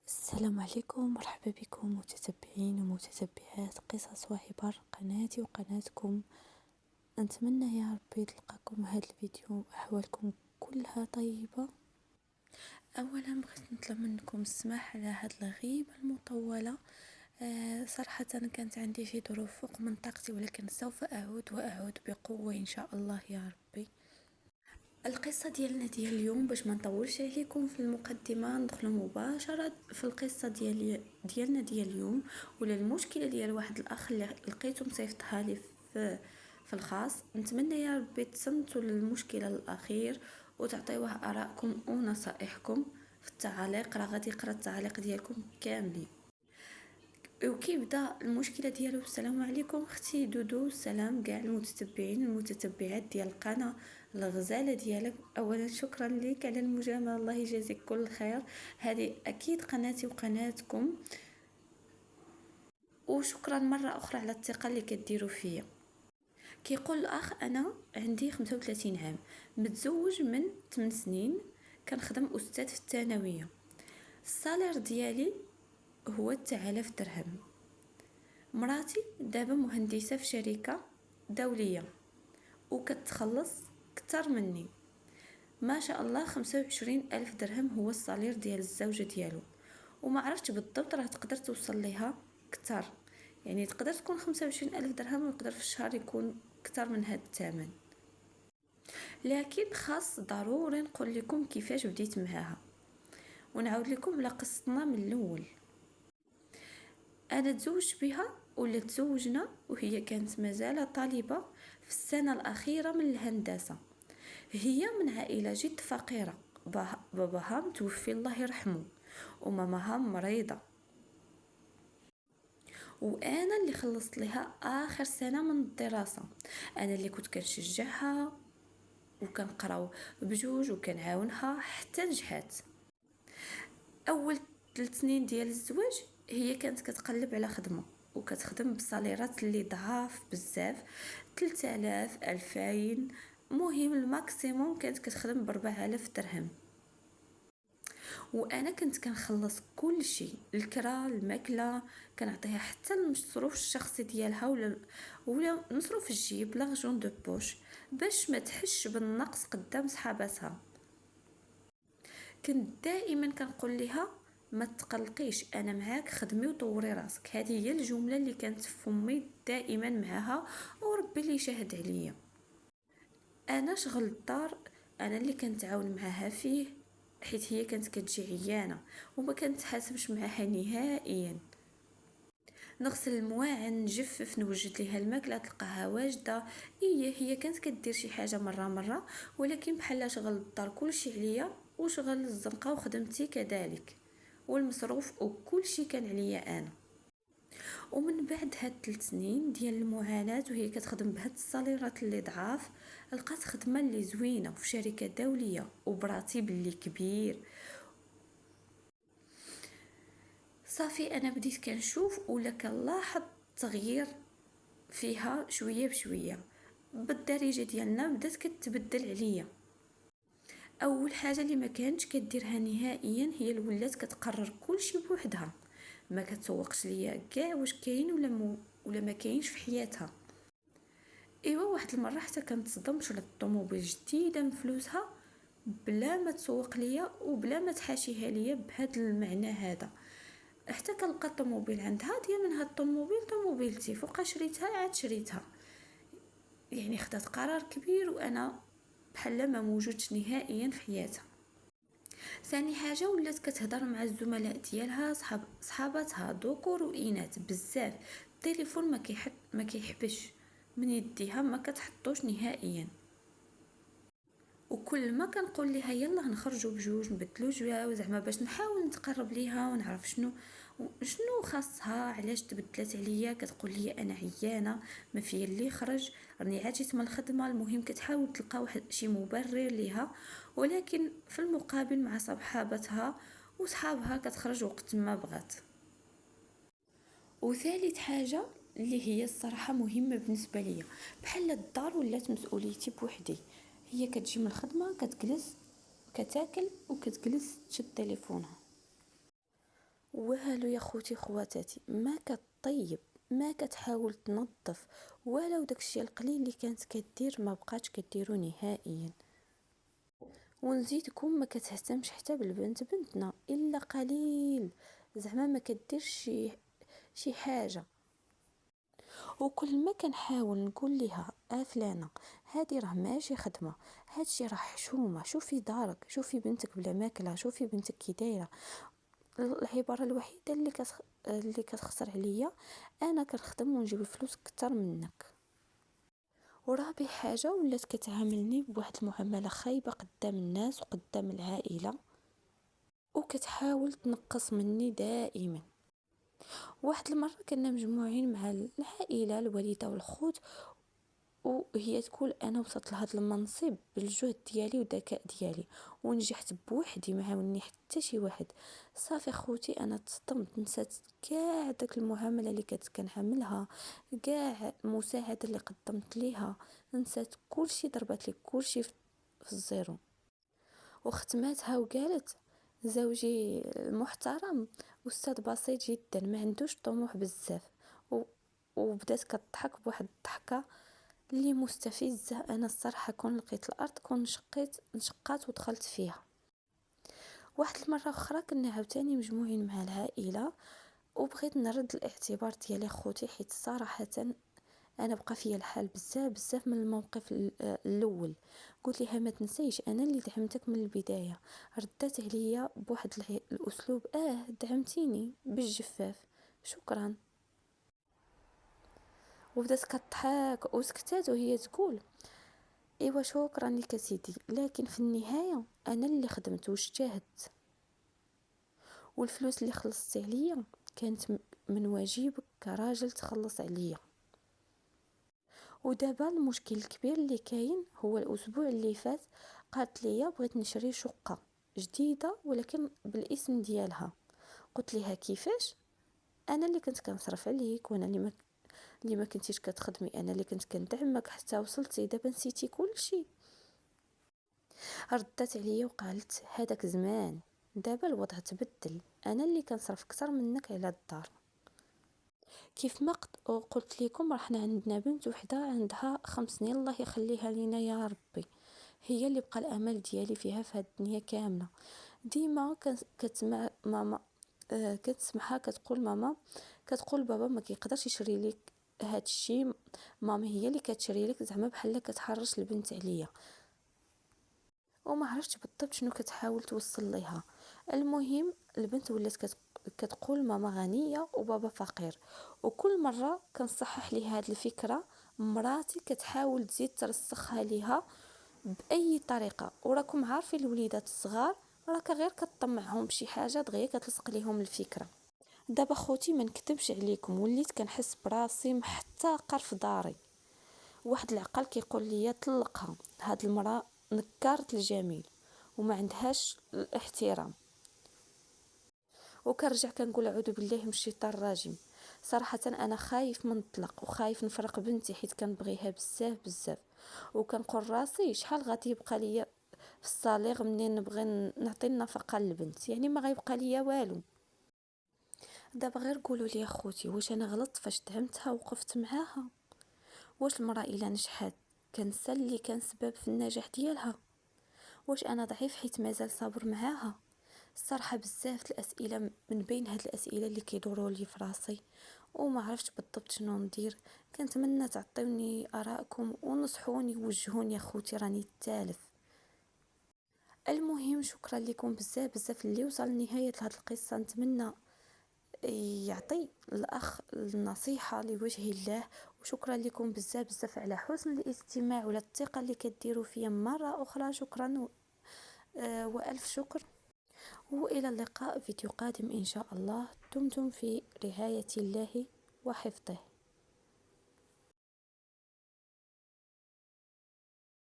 السلام عليكم، مرحبا بكم متتبعين ومتتبعات قصص وحبر قناتي وقناتكم. نتمنى يا ربي تلقاكم هذا الفيديو احوالكم كلها طيبه. اولا بغيت نطلب منكم السماح على هذه الغيبه المطوله. صراحه كانت عندي شي ظروف فوق من طاقتي، ولكن سوف اعود بقوه ان شاء الله يا ربي. القصة ديالنا ديال اليوم باش ما نطولش عليكم في المقدمة ندخلوا مباشرة في القصة ديالنا ديال اليوم، ولا المشكلة ديال واحد الأخ اللي لقيته مصيفطها لي في الخاص. نتمنى يا ربي تصنتوا للمشكلة الأخير وتعطيوه آراءكم ونصائحكم في التعاليق، راه غادي يقرا التعاليق ديالكم كاملين. وكيبدا المشكله ديالو: السلام عليكم اختي دودو، السلام كاع المتتبعين المتتبعات ديال القناه الغزاله ديالك. اولا شكرا لك على المجامله، الله يجازيك كل خير، هذه اكيد قناتي وقناتكم، وشكرا مره اخرى على الثقه اللي كديروا فيا. كيقول الاخ: انا عندي 35 عام، متزوج من 8 سنين، كنخدم استاذ في الثانويه، الصالير ديالي هو 8000 درهم. مراتي دابا مهندسة في شركة دولية وكتخلص كتر مني، ما شاء الله. 25 ألف درهم هو الصالير ديال الزوجة ديالو، وما عرفتش بالضبط راه تقدر توصل ليها كتر، يعني تقدر تكون 25 ألف درهم ويقدر في الشهر يكون كتر من هذا الثمن. لكن خاص ضروري نقول لكم كيفاش بديت معاها ونعاود لكم على قصتنا من الاول. انا تزوجت بها ولا تزوجنا وهي كانت مازال طالبة في السنة الأخيرة من الهندسة. هي من عائلة جد فقيرة، باباها متوفي الله يرحمه وماماها مريضة، وانا اللي خلصت لها اخر سنة من الدراسة. انا اللي كنت كنشجعها وكنقراو بجوج وكنعاونها حتى نجحت. اول 3 سنين ديال الزواج هي كانت كتقلب على خدمه وكتخدم بصاليرات اللي ضعاف بزاف، 3000 2000، مهم الماكسيموم كانت كتخدم ب4000 درهم. وانا كنت كنخلص كل شيء، الكرا الماكله، كنعطيها حتى المصروف الشخصي ديالها ولا مصروف الجيب لاغجون دو بوش باش ما تحش بالنقص قدام صحاباتها. كنت دائما كنقول لها: ما تقلقيش، انا معاك، خدمي وطوري راسك. هذه هي الجمله اللي كانت في فمي دائما معها، وربي اللي شاهد عليا. انا شغل الدار انا اللي كنتعاون معها فيه، حيت هي كانت كتجي عيانه وما كانت حاسبش معها نهائيا. نغسل المواعن، نجفف، نوجد ليها الماكله تلقاها واجده. هي كانت كدير شي حاجه مره، ولكن بحال شغل الدار كلشي عليا، وشغل الزنقه وخدمتي كذلك، والمصروف وكل شيء كان عليا انا. ومن بعد هاد 3 سنين ديال المعاناه وهي كتخدم بهاد الصاليرات اللي ضعاف، لقات خدمه اللي زوينه في شركه دوليه وبراتب اللي كبير. صافي انا بديت كنشوف ولا كنلاحظ تغيير فيها شويه بشويه، بالدارجه ديالنا بدات كتبدل عليا. اول حاجه اللي ما كانتش كديرها نهائيا هي ولات كتقرر كل شيء بوحدها، ما كتسوقش ليا كاع واش كاين ولا ما كاينش في حياتها. ايوا واحد المره حتى كنتصدم، شرات الطوموبيل جديده من فلوسها بلا ما تسوق ليا وبلا ما تحاشيها ليا بهذا المعنى هذا. حتى كنلقى الطوموبيل عندها ديال من هاد الطوموبيل طوموبيلتي، فوق شريتها عاد شريتها. يعني خدات قرار كبير وانا بحال ما موجودش نهائيا في حياتها. ثاني حاجه ولات كتهضر مع الزملاء ديالها، صحاباتها ذكور واناث بزاف. التليفون ما كيحبش من يديها، ما كتحطوش نهائيا. وكل ما كنقول لها يلا نخرجوا بجوج نبدلوا جواو زعما باش نحاول نتقرب ليها ونعرف شنو خاصها، علاش تبدلت عليا، كتقول لي انا عيانه ما فيا اللي خرج، راني عاجت من الخدمه. المهم كتحاول تلقى واحد شي مبرر ليها، ولكن في المقابل مع صحابتها وصحابها كتخرج وقت ما بغات. وثالث حاجه اللي هي الصراحه مهمه بالنسبه ليا، بحال الدار ولات مسؤوليتي بوحدي. هي كتجي من الخدمه كتجلس كتاكل وكتجلس تشد تليفونها. والو يا خوتي خواتاتي، ما كطيب، ما كتحاول تنظف، ولو داكشي القليل اللي كانت كدير ما بقاتش كديرو نهائيا. ونزيدكم ما كتهتمش حتى بالبنت بنتنا الا قليل، زعما ما كديرش شي حاجه. وكل ما كنحاول نقول لها فلانه هادي راه ماشي خدمه، هادشي راه حشومه، شوفي دارك، شوفي بنتك بلا ماكله، شوفي بنتك كي دايره. العباره الوحيده اللي كتخسر عليا، انا كنخدم ونجيب الفلوس اكثر منك. ورابع حاجه، ولات كتعاملني بواحد المعامله خايبه قدام الناس وقدام العائله، وكتحاول تنقص مني دائما. واحد المره كنا مجموعين مع العائله، الوالده والخوت، وهي تقول انا وصلت لهذا المنصب بالجهد ديالي والذكاء ديالي، ونجحت بوحدي ما عاوني حتى شي واحد. صافي خوتي انا تصدمت، نسات كاع داك المعامله اللي كنت كنعملها، كاع المساعده اللي قدمت ليها، نسات كلشي، ضربت لي كلشي في الزيرو. وختماتها وقالت زوجي المحترم استاذ بسيط جدا، ما عندوش طموح بزاف. وبدات كتضحك بواحد الضحكه اللي مستفزه. انا الصراحه كون لقيت الارض كون نشقات ودخلت فيها. واحد المره اخرى كنا عاوتاني مجموعين مع العائله، وبغيت نرد الاعتبار ديالي خوتي، حيت صراحه انا بقى فيا الحال بزاف من الموقف الاول. قلت لها ما تنسيش انا اللي دعمتك من البدايه. ردت عليا بواحد الاسلوب دعمتيني بالجفاف، شكرا. وبدات كتضحك وسكتات وهي تقول ايوا شكرا لك سيدي، لكن في النهايه انا اللي خدمت واجتهدت، والفلوس اللي خلصتي عليا كانت من واجبك كراجل تخلص عليا. ودابا المشكل الكبير اللي كاين هو الاسبوع اللي فات قالت لي بغيت نشري شقه جديده ولكن بالاسم ديالها. قلت لها كيفاش؟ انا اللي كنت كنصرف عليك، وانا اللي ما كنتيش كتخدمي، انا اللي كنت كندعمك حتى وصلتي، دابا نسيتي كلشي. ردت عليا وقالت هذاك زمان، دابا الوضع تبدل، انا اللي كنصرف اكثر منك على الدار. كيف ما قلت لكم، راه حنا عندنا بنت وحده عندها 5 سنين، الله يخليها لينا يا ربي، هي اللي بقى الامل ديالي فيها في هاد الدنيا كامله. ديما كتسمع ماما كتسمعها كتقول ماما كتقول بابا ما كيقدرش يشري لك هاد الشيء، ماما هي اللي كتشري لك، زعما بحال كتحرش البنت عليا. وما عرفتش بالضبط شنو كتحاول توصل ليها. المهم البنت ولات كتقول ماما غنيه وبابا فقير، وكل مره كنصحح ليها هاد الفكره مراتي كتحاول تزيد ترسخها ليها باي طريقه. وراكم عارفين الوليدات الصغار راك غير كتطمعهم بشي حاجه دغيا كتلصق ليهم الفكره. دابا خوتي ما نكذبش عليكم، وليت كنحس براسي محتقر في داري. واحد العقل كيقول لي طلقها، هاد المراه نكارت الجميل وما عندهاش الاحترام. وكنرجع كنقول اعوذ بالله من الشيطان الرجيم. صراحه انا خايف من الطلاق وخايف نفرق بنتي حيت كنبغيها بزاف، وكنقول راسي شحال غادي يبقى ليا في الصالير منين نبغي نعطي النفقه للبنت، يعني ما غيبقى ليا والو. دابا غير قولوا لي اخوتي، واش انا غلطت فاش دعمتها وقفت معاها؟ واش المراه الا نجحت كنسى اللي كان سبب في النجاح ديالها؟ واش انا ضعيف حيت مازال صابر معاها؟ الصراحه بزاف الاسئله من بين هاد الاسئله اللي كيدوروا لي في راسي، وما عرفتش بالضبط شنو ندير. كنتمنى تعطيوني ارائكم ونصحوني ووجهوني يا خوتي، راني الثالث. المهم شكرا لكم بزاف اللي وصل لنهايه هاد القصه. نتمنى يعطي الاخ النصيحه لوجه الله. وشكرا لكم بزاف على حسن الاستماع ولا الثقه اللي كديروا فيا مره اخرى. شكرا والف شكر، والى اللقاء فيديو قادم ان شاء الله. دمتم في رعايه الله وحفظه.